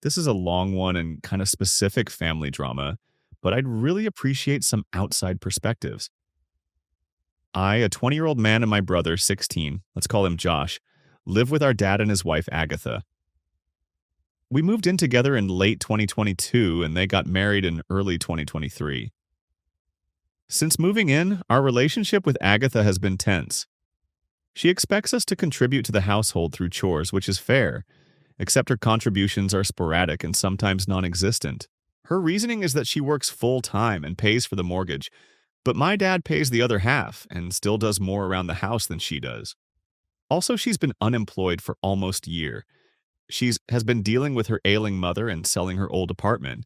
This is a long one and kind of specific family drama, but I'd really appreciate some outside perspectives. A 20-year-old man, and my brother, 16, let's call him Josh, live with our dad and his wife, Agatha. We moved in together in late 2022 and they got married in early 2023. Since moving in, our relationship with Agatha has been tense. She expects us to contribute to the household through chores, which is fair, except her contributions are sporadic and sometimes non existent. Her reasoning is that she works full time and pays for the mortgage, but my dad pays the other half and still does more around the house than she does. Also, she's been unemployed for almost a year. She has been dealing with her ailing mother and selling her old apartment,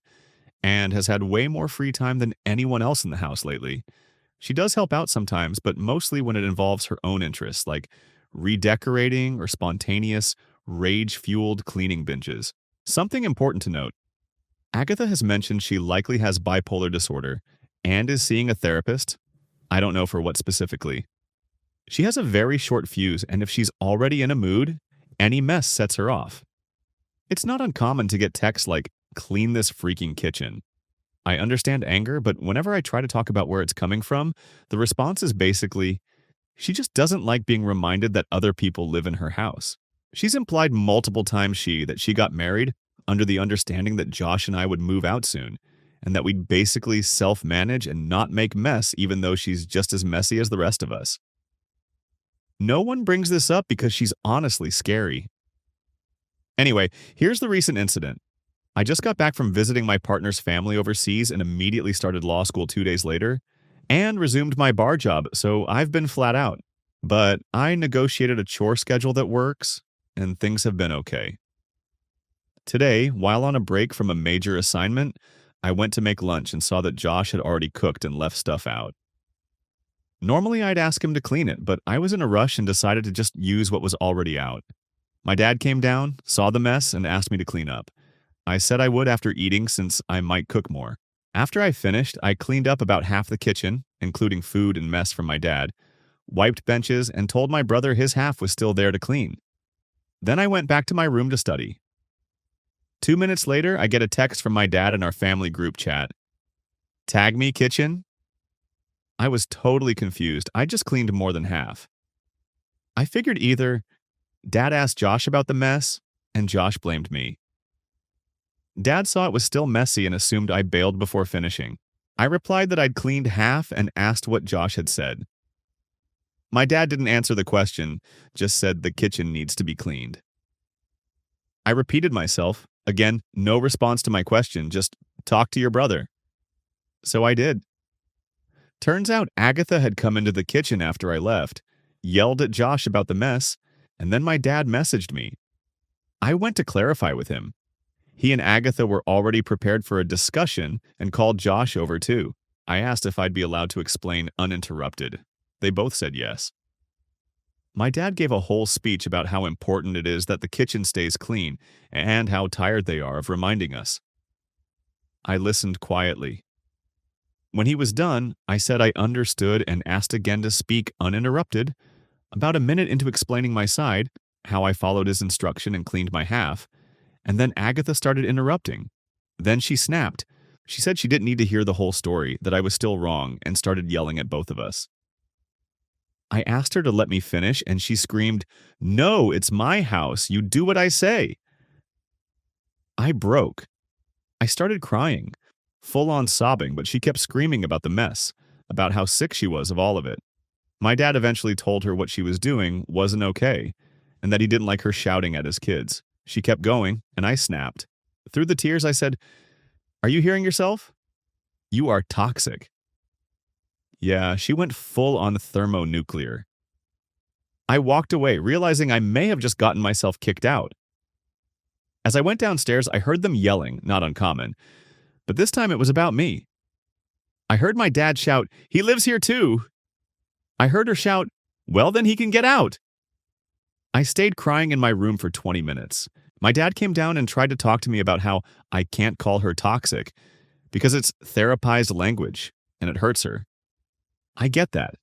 and has had way more free time than anyone else in the house lately. She does help out sometimes, but mostly when it involves her own interests, like redecorating or spontaneous, rage fueled cleaning binges. Something important to note: Agatha has mentioned she likely has bipolar disorder and is seeing a therapist. I don't know for what specifically. She has a very short fuse, and if she's already in a mood, any mess sets her off. It's not uncommon to get texts like, "Clean this freaking kitchen." I understand anger, but whenever I try to talk about where it's coming from, the response is basically, she just doesn't like being reminded that other people live in her house. She's implied multiple times that she got married under the understanding that Josh and I would move out soon, and that we'd basically self-manage and not make mess even though she's just as messy as the rest of us. No one brings this up because she's honestly scary. Anyway, here's the recent incident. I just got back from visiting my partner's family overseas and immediately started law school 2 days later, and resumed my bar job, so I've been flat out. But I negotiated a chore schedule that works, and things have been okay. Today, while on a break from a major assignment, I went to make lunch and saw that Josh had already cooked and left stuff out. Normally, I'd ask him to clean it, but I was in a rush and decided to just use what was already out. My dad came down, saw the mess, and asked me to clean up. I said I would after eating since I might cook more. After I finished, I cleaned up about half the kitchen, including food and mess from my dad, wiped benches, and told my brother his half was still there to clean. Then I went back to my room to study. 2 minutes later, I get a text from my dad in our family group chat. "Tag me, kitchen?" I was totally confused. I just cleaned more than half. I figured either Dad asked Josh about the mess, and Josh blamed me. Dad saw it was still messy and assumed I bailed before finishing. I replied that I'd cleaned half and asked what Josh had said. My dad didn't answer the question, just said the kitchen needs to be cleaned. I repeated myself. Again, no response to my question, just talk to your brother. So I did. Turns out Agatha had come into the kitchen after I left, yelled at Josh about the mess, and then my dad messaged me. I went to clarify with him. He and Agatha were already prepared for a discussion and called Josh over too. I asked if I'd be allowed to explain uninterrupted. They both said yes. My dad gave a whole speech about how important it is that the kitchen stays clean and how tired they are of reminding us. I listened quietly. When he was done, I said I understood and asked again to speak uninterrupted. About a minute into explaining my side, how I followed his instruction and cleaned my half, and then Agatha started interrupting. Then she snapped. She said she didn't need to hear the whole story, that I was still wrong, and started yelling at both of us. I asked her to let me finish, and she screamed, "No, it's my house. You do what I say." I broke. I started crying, full on sobbing, but she kept screaming about the mess, about how sick she was of all of it. My dad eventually told her what she was doing wasn't okay, and that he didn't like her shouting at his kids. She kept going, and I snapped. Through the tears, I said, "Are you hearing yourself? You are toxic." Yeah, she went full on thermonuclear. I walked away, realizing I may have just gotten myself kicked out. As I went downstairs, I heard them yelling, not uncommon, but this time it was about me. I heard my dad shout, "He lives here too." I heard her shout, "Well, then he can get out." I stayed crying in my room for 20 minutes. My dad came down and tried to talk to me about how I can't call her toxic because it's therapized language and it hurts her. I get that.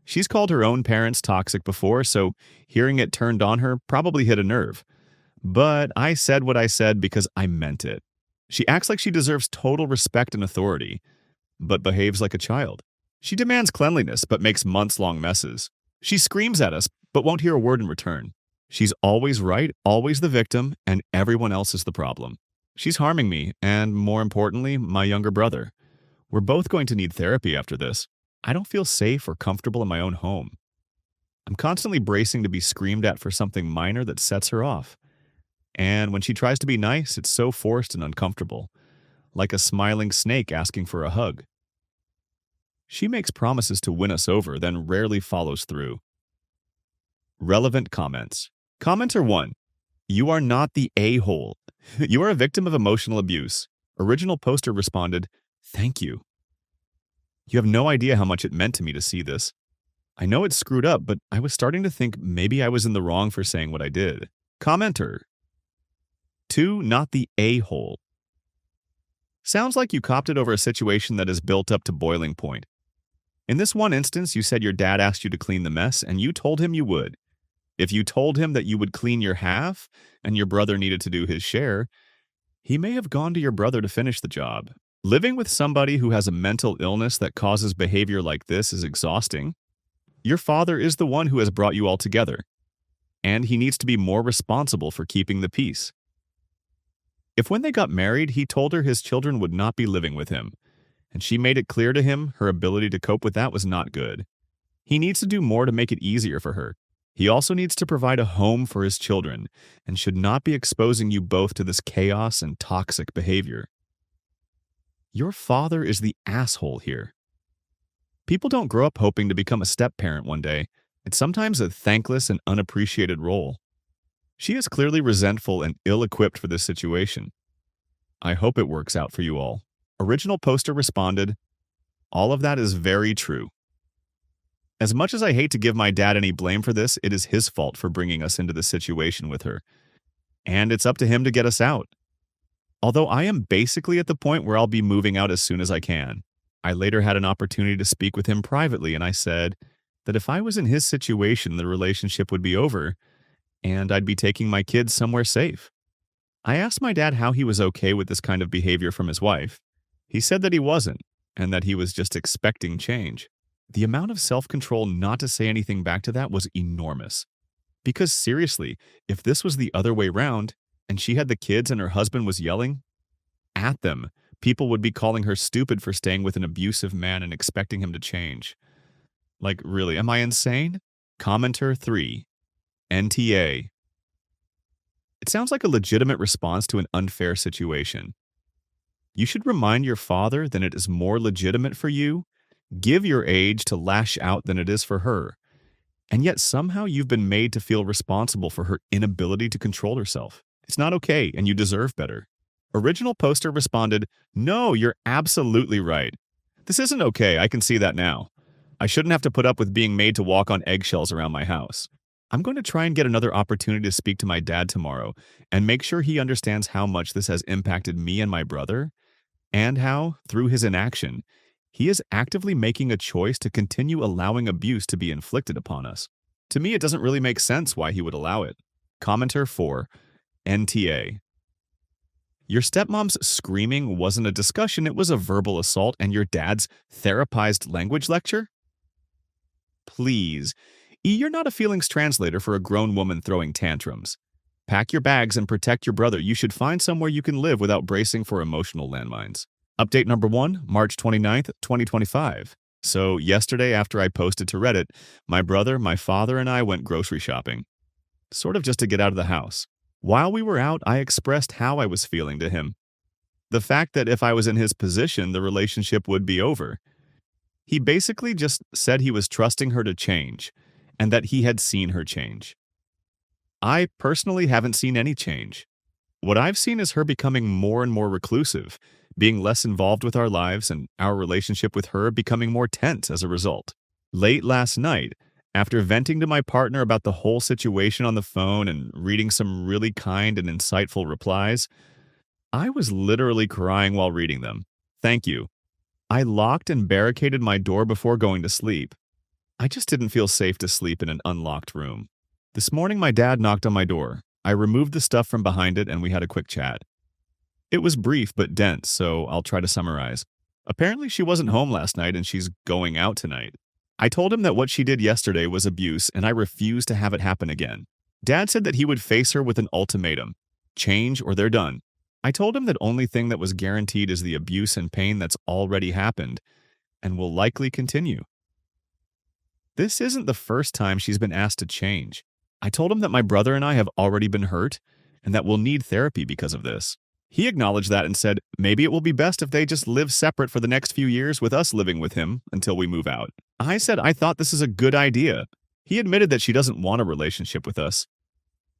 She's called her own parents toxic before, so hearing it turned on her probably hit a nerve. But I said what I said because I meant it. She acts like she deserves total respect and authority, but behaves like a child. She demands cleanliness, but makes months-long messes. She screams at us, but won't hear a word in return. She's always right, always the victim, and everyone else is the problem. She's harming me, and more importantly, my younger brother. We're both going to need therapy after this. I don't feel safe or comfortable in my own home. I'm constantly bracing to be screamed at for something minor that sets her off. And when she tries to be nice, it's so forced and uncomfortable, like a smiling snake asking for a hug. She makes promises to win us over, then rarely follows through. Relevant comments. Commenter 1. You are not the a-hole. You are a victim of emotional abuse. Original poster responded, Thank you. You have no idea how much it meant to me to see this. I know it's screwed up, but I was starting to think maybe I was in the wrong for saying what I did. Commenter 2. Not the a-hole. Sounds like you copped it over a situation that is built up to boiling point. In this one instance, you said your dad asked you to clean the mess, and you told him you would. If you told him that you would clean your half, and your brother needed to do his share, he may have gone to your brother to finish the job. Living with somebody who has a mental illness that causes behavior like this is exhausting. Your father is the one who has brought you all together, and he needs to be more responsible for keeping the peace. If when they got married, he told her his children would not be living with him, and she made it clear to him her ability to cope with that was not good, he needs to do more to make it easier for her. He also needs to provide a home for his children and should not be exposing you both to this chaos and toxic behavior. Your father is the asshole here. People don't grow up hoping to become a step-parent one day. It's sometimes a thankless and unappreciated role. She is clearly resentful and ill-equipped for this situation. I hope it works out for you all. Original poster responded, All of that is very true. As much as I hate to give my dad any blame for this, it is his fault for bringing us into this situation with her. And it's up to him to get us out. Although I am basically at the point where I'll be moving out as soon as I can. I later had an opportunity to speak with him privately, and I said that if I was in his situation, the relationship would be over, and I'd be taking my kids somewhere safe. I asked my dad how he was okay with this kind of behavior from his wife. He said that he wasn't, and that he was just expecting change. The amount of self-control not to say anything back to that was enormous. Because seriously, if this was the other way round, and she had the kids and her husband was yelling at them, people would be calling her stupid for staying with an abusive man and expecting him to change. Like, really, am I insane? Commenter 3. NTA. It sounds like a legitimate response to an unfair situation. You should remind your father that it is more legitimate for you, give your age to lash out than it is for her. And yet somehow you've been made to feel responsible for her inability to control herself. It's not okay, and you deserve better. Original poster responded, No, you're absolutely right. This isn't okay, I can see that now. I shouldn't have to put up with being made to walk on eggshells around my house. I'm going to try and get another opportunity to speak to my dad tomorrow and make sure he understands how much this has impacted me and my brother, and how, through his inaction, he is actively making a choice to continue allowing abuse to be inflicted upon us. To me, it doesn't really make sense why he would allow it. Commenter 4. NTA. Your stepmom's screaming wasn't a discussion, it was a verbal assault, and your dad's therapized language lecture? Please. You're not a feelings translator for a grown woman throwing tantrums. Pack your bags and protect your brother. You should find somewhere you can live without bracing for emotional landmines. Update number 1, March 29th, 2025. So yesterday after I posted to Reddit, my brother, my father, and I went grocery shopping. Sort of just to get out of the house. While we were out, I expressed how I was feeling to him. The fact that if I was in his position, the relationship would be over. He basically just said he was trusting her to change, and that he had seen her change. I personally haven't seen any change. What I've seen is her becoming more and more reclusive, being less involved with our lives, and our relationship with her becoming more tense as a result. Late last night, after venting to my partner about the whole situation on the phone and reading some really kind and insightful replies, I was literally crying while reading them. Thank you. I locked and barricaded my door before going to sleep. I just didn't feel safe to sleep in an unlocked room. This morning, my dad knocked on my door. I removed the stuff from behind it and we had a quick chat. It was brief but dense, so I'll try to summarize. Apparently, she wasn't home last night and she's going out tonight. I told him that what she did yesterday was abuse and I refuse to have it happen again. Dad said that he would face her with an ultimatum: change or they're done. I told him that only thing that was guaranteed is the abuse and pain that's already happened and will likely continue. This isn't the first time she's been asked to change. I told him that my brother and I have already been hurt and that we'll need therapy because of this. He acknowledged that and said maybe it will be best if they just live separate for the next few years with us living with him until we move out. I said I thought this is a good idea. He admitted that she doesn't want a relationship with us.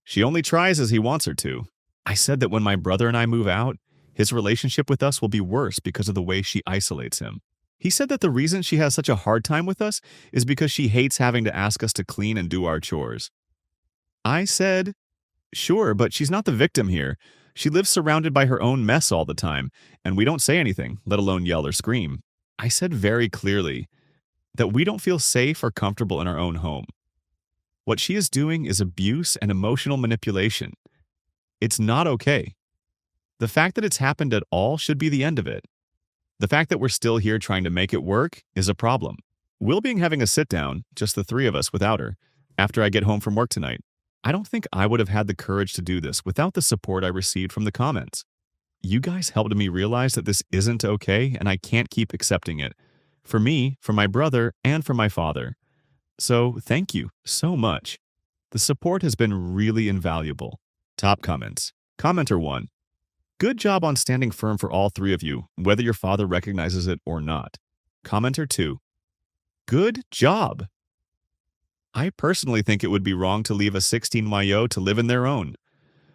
She only tries as he wants her to. I said that when my brother and I move out, his relationship with us will be worse because of the way she isolates him. He said that the reason she has such a hard time with us is because she hates having to ask us to clean and do our chores. I said, sure, but she's not the victim here. She lives surrounded by her own mess all the time, and we don't say anything, let alone yell or scream. I said very clearly that we don't feel safe or comfortable in our own home. What she is doing is abuse and emotional manipulation. It's not okay. The fact that it's happened at all should be the end of it. The fact that we're still here trying to make it work is a problem. We'll be having a sit-down, just the three of us without her, after I get home from work tonight. I don't think I would have had the courage to do this without the support I received from the comments. You guys helped me realize that this isn't okay and I can't keep accepting it. For me, for my brother, and for my father. So thank you so much. The support has been really invaluable. Top comments. Commenter 1. Good job on standing firm for all three of you, whether your father recognizes it or not. Commenter 2. Good job. I personally think it would be wrong to leave a 16YO to live in their own.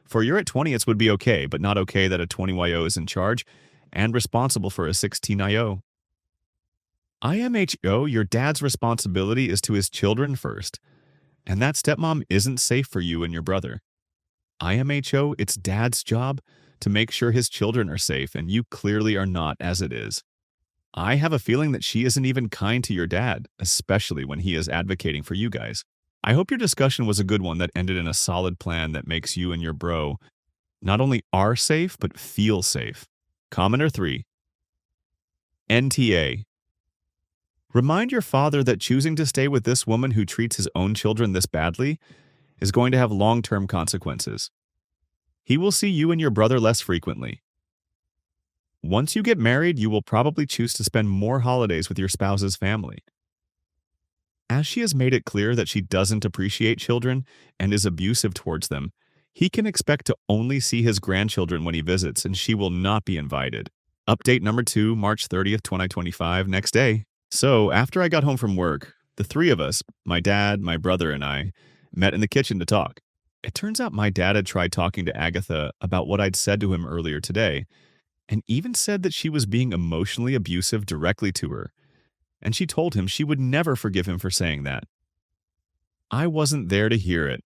For you're at 20, it would be okay, but not okay that a 20YO is in charge and responsible for a 16IO. IMHO, your dad's responsibility is to his children first, and that stepmom isn't safe for you and your brother. IMHO, it's dad's job to make sure his children are safe, and you clearly are not as it is. I have a feeling that she isn't even kind to your dad, especially when he is advocating for you guys. I hope your discussion was a good one that ended in a solid plan that makes you and your bro not only are safe, but feel safe. Commenter 3. NTA. Remind your father that choosing to stay with this woman who treats his own children this badly is going to have long-term consequences. He will see you and your brother less frequently. Once you get married, you will probably choose to spend more holidays with your spouse's family. As she has made it clear that she doesn't appreciate children and is abusive towards them, he can expect to only see his grandchildren when he visits, and she will not be invited. Update number 2, March 30th, 2025, next day. So, after I got home from work, the three of us, my dad, my brother, and I, met in the kitchen to talk. It turns out my dad had tried talking to Agatha about what I'd said to him earlier today, and even said that she was being emotionally abusive directly to her, and she told him she would never forgive him for saying that. I wasn't there to hear it,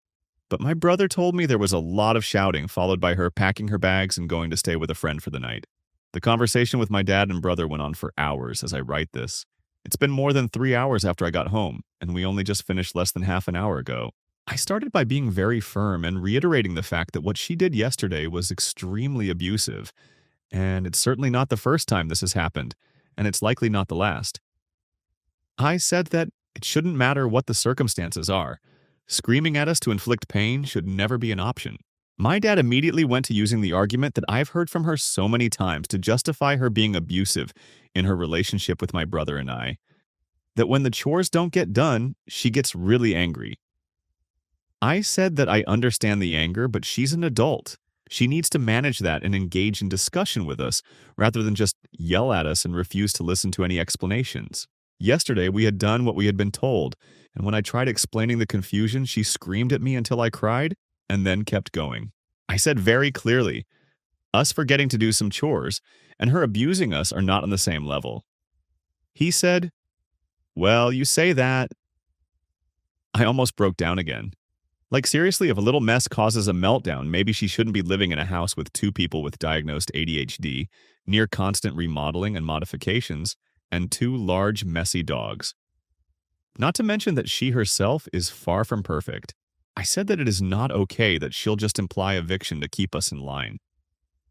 but my brother told me there was a lot of shouting followed by her packing her bags and going to stay with a friend for the night. The conversation with my dad and brother went on for hours as I write this. It's been more than 3 hours after I got home, and we only just finished less than half an hour ago. I started by being very firm and reiterating the fact that what she did yesterday was extremely abusive, and it's certainly not the first time this has happened, and it's likely not the last. I said that it shouldn't matter what the circumstances are. Screaming at us to inflict pain should never be an option. My dad immediately went to using the argument that I've heard from her so many times to justify her being abusive in her relationship with my brother and I, that when the chores don't get done, she gets really angry. I said that I understand the anger, but she's an adult. She needs to manage that and engage in discussion with us, rather than just yell at us and refuse to listen to any explanations. Yesterday, we had done what we had been told, and when I tried explaining the confusion, she screamed at me until I cried, and then kept going. I said very clearly, us forgetting to do some chores, and her abusing us are not on the same level. He said, well, you say that. I almost broke down again. Like seriously, if a little mess causes a meltdown, maybe she shouldn't be living in a house with 2 people with diagnosed ADHD, near constant remodeling and modifications, and 2 large, messy dogs. Not to mention that she herself is far from perfect. I said that it is not okay that she'll just imply eviction to keep us in line.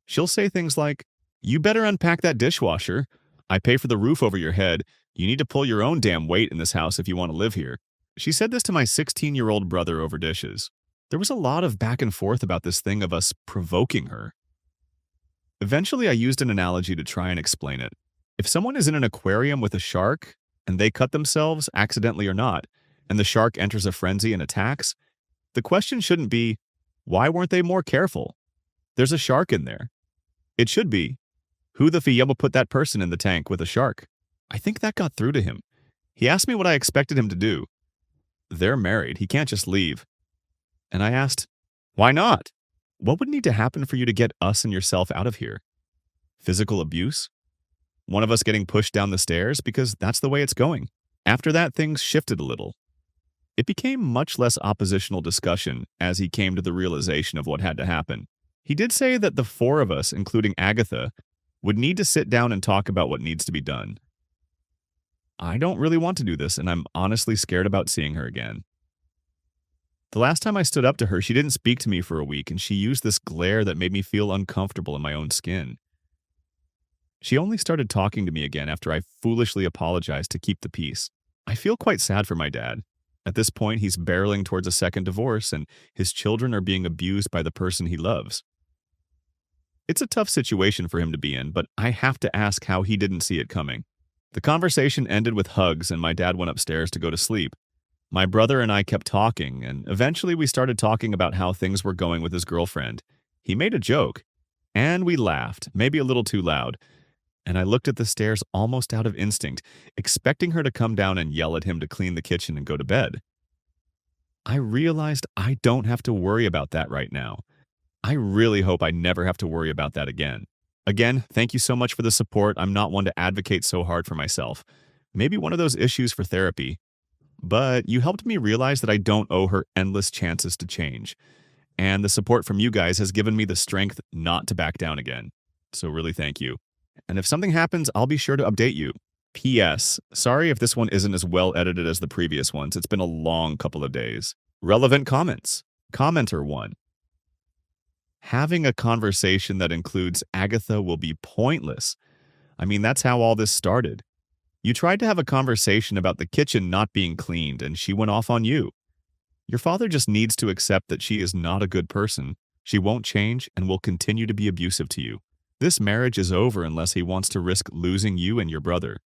She'll say things like, "You better unpack that dishwasher. I pay for the roof over your head. You need to pull your own damn weight in this house if you want to live here." She said this to my 16-year-old brother over dishes. There was a lot of back and forth about this thing of us provoking her. Eventually, I used an analogy to try and explain it. If someone is in an aquarium with a shark and they cut themselves, accidentally or not, and the shark enters a frenzy and attacks, the question shouldn't be, why weren't they more careful? There's a shark in there. It should be, who the fiable put that person in the tank with a shark? I think that got through to him. He asked me what I expected him to do. They're married. He can't just leave. And I asked, why not? What would need to happen for you to get us and yourself out of here? Physical abuse? One of us getting pushed down the stairs? Because that's the way it's going. After that, things shifted a little. It became much less oppositional discussion as he came to the realization of what had to happen. He did say that the four of us, including Agatha, would need to sit down and talk about what needs to be done. I don't really want to do this, and I'm honestly scared about seeing her again. The last time I stood up to her, she didn't speak to me for a week, and she used this glare that made me feel uncomfortable in my own skin. She only started talking to me again after I foolishly apologized to keep the peace. I feel quite sad for my dad. At this point, he's barreling towards a second divorce, and his children are being abused by the person he loves. It's a tough situation for him to be in, but I have to ask how he didn't see it coming. The conversation ended with hugs, and my dad went upstairs to go to sleep. My brother and I kept talking, and eventually we started talking about how things were going with his girlfriend. He made a joke, and we laughed, maybe a little too loud, and I looked at the stairs almost out of instinct, expecting her to come down and yell at him to clean the kitchen and go to bed. I realized I don't have to worry about that right now. I really hope I never have to worry about that again. Again, thank you so much for the support. I'm not one to advocate so hard for myself. Maybe one of those issues for therapy. But you helped me realize that I don't owe her endless chances to change. And the support from you guys has given me the strength not to back down again. So really thank you. And if something happens, I'll be sure to update you. P.S. Sorry if this one isn't as well edited as the previous ones. It's been a long couple of days. Relevant comments. Commenter 1. Having a conversation that includes Agatha will be pointless. I mean, that's how all this started. You tried to have a conversation about the kitchen not being cleaned, and she went off on you. Your father just needs to accept that she is not a good person. She won't change and will continue to be abusive to you. This marriage is over unless he wants to risk losing you and your brother.